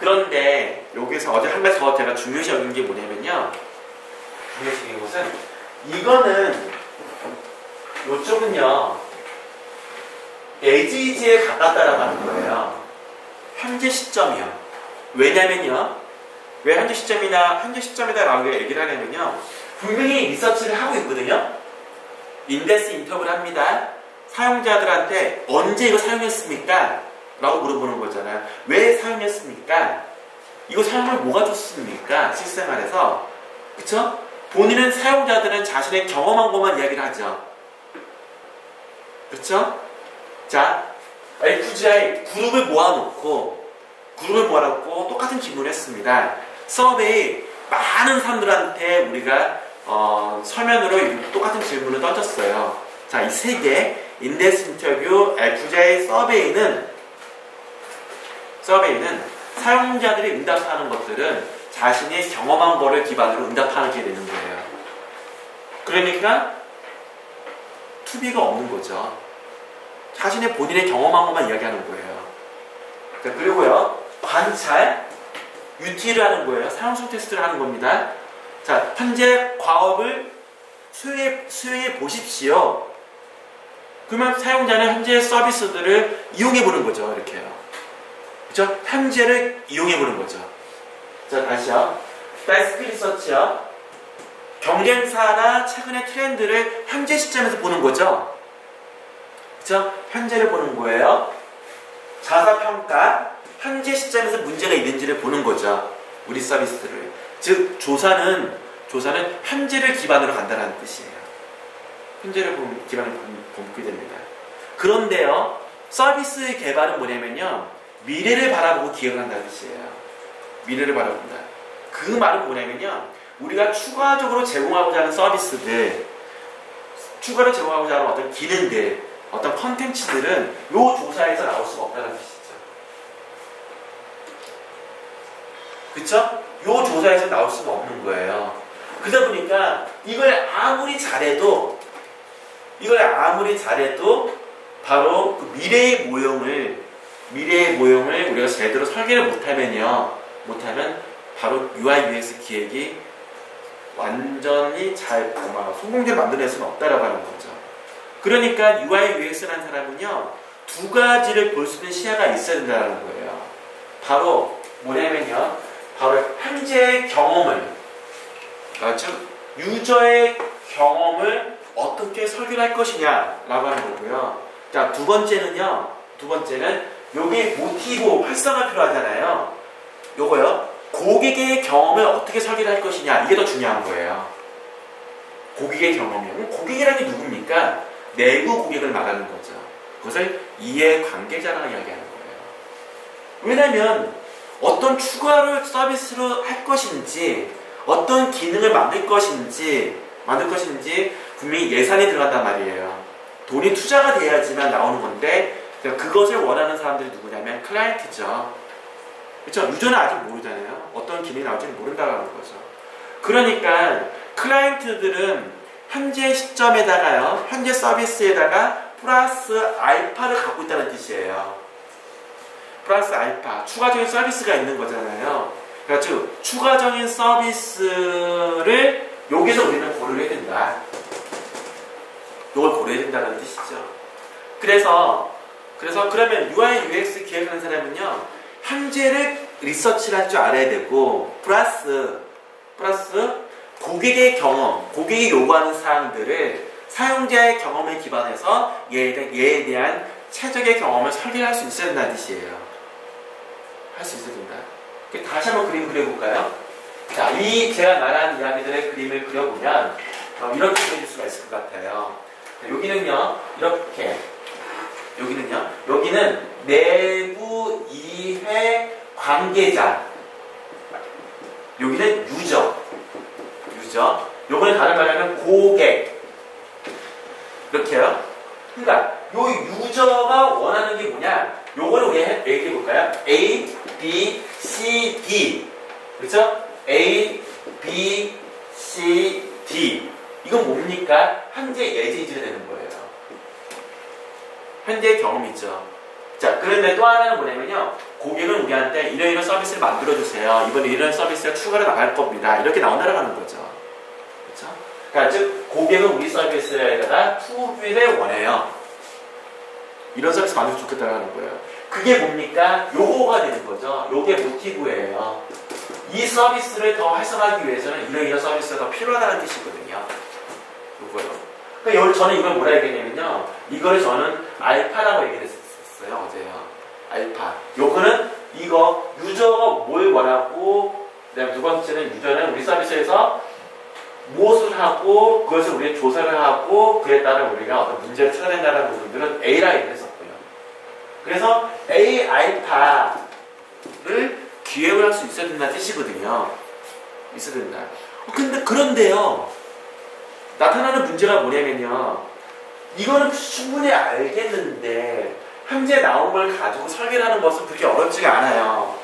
그런데 여기서 어제 한 가지 더 제가 중요시 여긴 게 뭐냐면요. 중요시 여긴 것은 이거는 이쪽은요. as-is에 가깝다라고 하는 거예요. 현재 시점이요. 왜냐면요. 왜 현재 시점이다라고 얘기를 하냐면요. 분명히 리서치를 하고 있거든요. 인덱스 인터뷰를 합니다. 사용자들한테 언제 이거 사용했습니까? 라고 물어보는 거잖아요. 왜 사용했습니까? 이거 사용을 뭐가 좋습니까? 실생활에서. 그쵸? 본인은 사용자들은 자신의 경험한 것만 이야기를 하죠. 그쵸? 자, FGI 그룹을 모아놓고 똑같은 질문을 했습니다. 서베이 많은 사람들한테 우리가 서면으로 똑같은 질문을 던졌어요. 자, 이 세 개 인덱스 인터뷰, FGI 서베이는 사용자들이 응답하는 것들은 자신이 경험한 거를 기반으로 응답하게 되는 거예요. 그러니까 투비가 없는 거죠. 자신의 본인의 경험한 것만 이야기하는 거예요. 자, 그리고요, 관찰, UT를 하는 거예요. 사용성 테스트를 하는 겁니다. 자, 현재 과업을 수행해 보십시오. 그러면 사용자는 현재 서비스들을 이용해 보는 거죠. 이렇게요. 그죠? 현재를 이용해 보는 거죠. 자, 다시요. 데스크 리서치요. 경쟁사나 최근의 트렌드를 현재 시점에서 보는 거죠. 그죠? 현재를 보는 거예요. 자사평가, 현재 시점에서 문제가 있는지를 보는 거죠. 우리 서비스를. 즉, 조사는 현재를 기반으로 간다는 뜻이에요. 현재를 기반으로 보게 됩니다. 그런데요, 서비스 개발은 뭐냐면요, 미래를 바라보고 기획을 한다는 뜻이에요. 미래를 바라본다. 그 말은 뭐냐면요, 우리가 추가적으로 제공하고자 하는 서비스들, 추가로 제공하고자 하는 어떤 기능들, 어떤 컨텐츠들은 이 조사에서 나올 수가 없다는 뜻이죠. 그쵸? 이 조사에서 나올 수가 없는 거예요. 그러다 보니까 이걸 아무리 잘해도 바로 그 미래의 모형을 우리가 제대로 설계를 못하면 바로 UI UX 기획이 완전히 잘 성공적으로 만들어낼 수는 없다라고 하는 거죠. 그러니까 UI UX라는 사람은요, 두 가지를 볼 수 있는 시야가 있어야 된다는 거예요. 바로 뭐냐면요, 바로 현재의 경험을, 즉 유저의 경험을 어떻게 설계를 할 것이냐라고 하는 거고요. 자, 두 번째는 여기 모티브 활성화 필요하잖아요. 요거요. 고객의 경험을 어떻게 설계를 할 것이냐, 이게 더 중요한 거예요. 고객의 경험이요. 고객이라는 게 누굽니까? 내부 고객을 말하는 거죠. 그것을 이해관계자라고 이야기하는 거예요. 왜냐면 어떤 추가를 서비스로 할 것인지, 어떤 기능을 만들 것인지 분명히 예산이 들어간단 말이에요. 돈이 투자가 돼야지만 나오는 건데, 그것을 원하는 사람들이 누구냐면 클라이언트죠. 그렇죠? 유저는 아직 모르잖아요. 어떤 기능이 나올지는 모른다는 거죠. 그러니까 클라이언트들은 현재 시점에다가요, 현재 서비스에다가 플러스 알파를 갖고 있다는 뜻이에요. 플러스 알파, 추가적인 서비스가 있는 거잖아요. 그러니까 추가적인 서비스를 여기서 우리는 고려를 해야 된다. 이걸 고려해야 된다는 뜻이죠. 그래서 그러면 UI UX 기획하는 사람은요, 현재를 리서치를 할 줄 알아야 되고, 플러스 고객의 경험, 고객이 요구하는 사항들을 사용자의 경험에 기반해서 얘에 대한 최적의 경험을 설계할 수 있어야 된다는 뜻이에요. 할 수 있어야 된다. 다시 한번 그림 그려볼까요? 자, 이 제가 말한 이야기들의 그림을 그려보면 이렇게 그려질 수가 있을 것 같아요. 여기는요, 이렇게. 여기는 내부 이해 관계자. 여기는 유저. 요거는 다른 말로 하면 고객. 이렇게요. 그러니까 요 유저가 원하는 게 뭐냐? 요거를 우리 얘기해 볼까요? A, B, C, D. 그렇죠? A, B, C, D. 이건 뭡니까? 현재 예지지가 되는 거예요. 현재 경험이죠. 자, 그런데 또 하나는 뭐냐면요, 고객은 우리한테 이런 서비스를 만들어주세요. 이번에 이런 서비스가 추가로 나갈 겁니다. 이렇게 나온다는 거죠. 그렇죠? 그러니까 즉 고객은 우리 서비스에다가 투비를 원해요. 이런 서비스 만들면 좋겠다는 거예요. 그게 뭡니까? 요거가 되는 거죠. 요게 모티브예요. 이 서비스를 더 활성화하기 위해서는 이런 서비스가 더 필요하다는 뜻이거든요. 요거요. 그러니까 저는 이걸 뭐라 얘기했냐면요. 이거를 저는 알파라고 얘기를 했었어요. 어제요. 알파. 요거는 이거 유저가 뭘 원하고, 그다음에 두 번째는 유저는 우리 서비스에서 무엇을 하고 그것을 우리가 조사를 하고 그에 따른 우리가 어떤 문제를 찾아낸다는 부분들은 A라 얘기를 했었고요. 그래서 A 알파를 기획을 할 수 있어야 된다는 뜻이거든요. 있어야 된다. 그런데요. 나타나는 문제가 뭐냐면요. 이거는 충분히 알겠는데 현재 나온 걸 가지고 설계를 하는 것은 그렇게 어렵지가 않아요.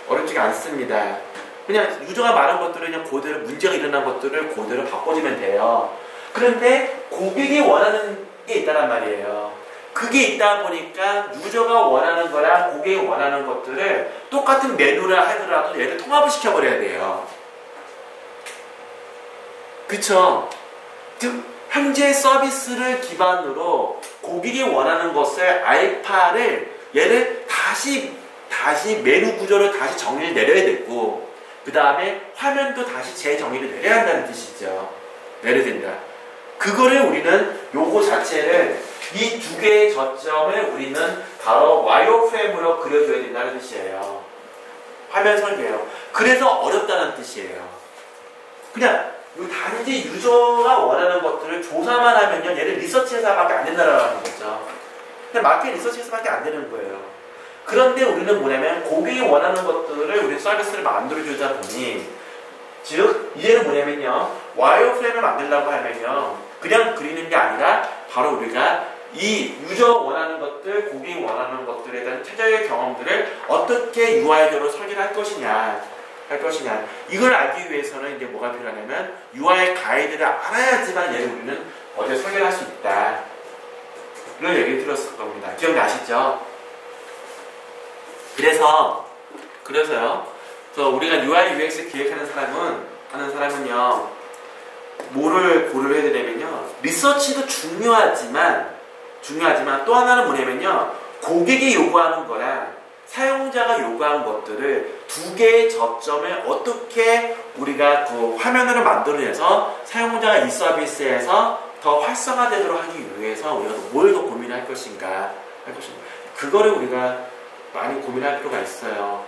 어렵지가 않습니다. 그냥 유저가 말한 것들을 그냥 그대로 문제가 일어난 것들을 그대로 바꿔주면 돼요. 그런데 고객이 원하는 게 있다란 말이에요. 그게 있다 보니까 유저가 원하는 거랑 고객이 원하는 것들을 똑같은 메뉴라 하더라도 얘를 통합을 시켜버려야 돼요. 그쵸? 즉 현재 서비스를 기반으로 고객이 원하는 것을 알파를 얘를 다시 메뉴 구조를 다시 정리를 내려야 되고 그 다음에 화면도 다시 재정의를 내려야 한다는 뜻이죠. 내려야 된다. 그거를 우리는 요거 자체를 이 두 개의 저점을 우리는 바로 와이어프레임으로 그려줘야 된다는 뜻이에요. 화면 설계예요. 그래서 어렵다는 뜻이에요. 그냥 단지 유저가 원하는 것들을 조사만 하면요 얘를 리서치해서밖에 안 된다는 거죠. 그냥 마켓 리서치해서밖에 안 되는 거예요. 그런데 우리는 뭐냐면 고객이 원하는 것들을 우리 서비스를 만들어주다 보니 즉 이제는 뭐냐면요 와이어프레임을 만들려고 하면요 그냥 그리는 게 아니라 바로 우리가 이 유저 원하는 것들, 고객이 원하는 것들에 대한 최적의 경험들을 어떻게 UI적으로 설계를 할 것이냐 이걸 알기 위해서는 이제 뭐가 필요하냐면 UI 가이드를 알아야지만 얘를 우리는 어디에 설계를 할 수 있다 이런 얘기를 들었을 겁니다. 기억나시죠? 그래서요 그래서 우리가 UI UX 기획하는 사람은요 뭐를 고려를 해야 되냐면요 리서치도 중요하지만 또 하나는 뭐냐면요 고객이 요구하는 거랑 사용자가 요구한 것들을 두 개의 저점을 어떻게 우리가 그 화면으로 만들어내서 사용자가 이 서비스에서 더 활성화되도록 하기 위해서 우리가 뭘 더 고민할 것인가 그거를 우리가 많이 고민할 필요가 있어요.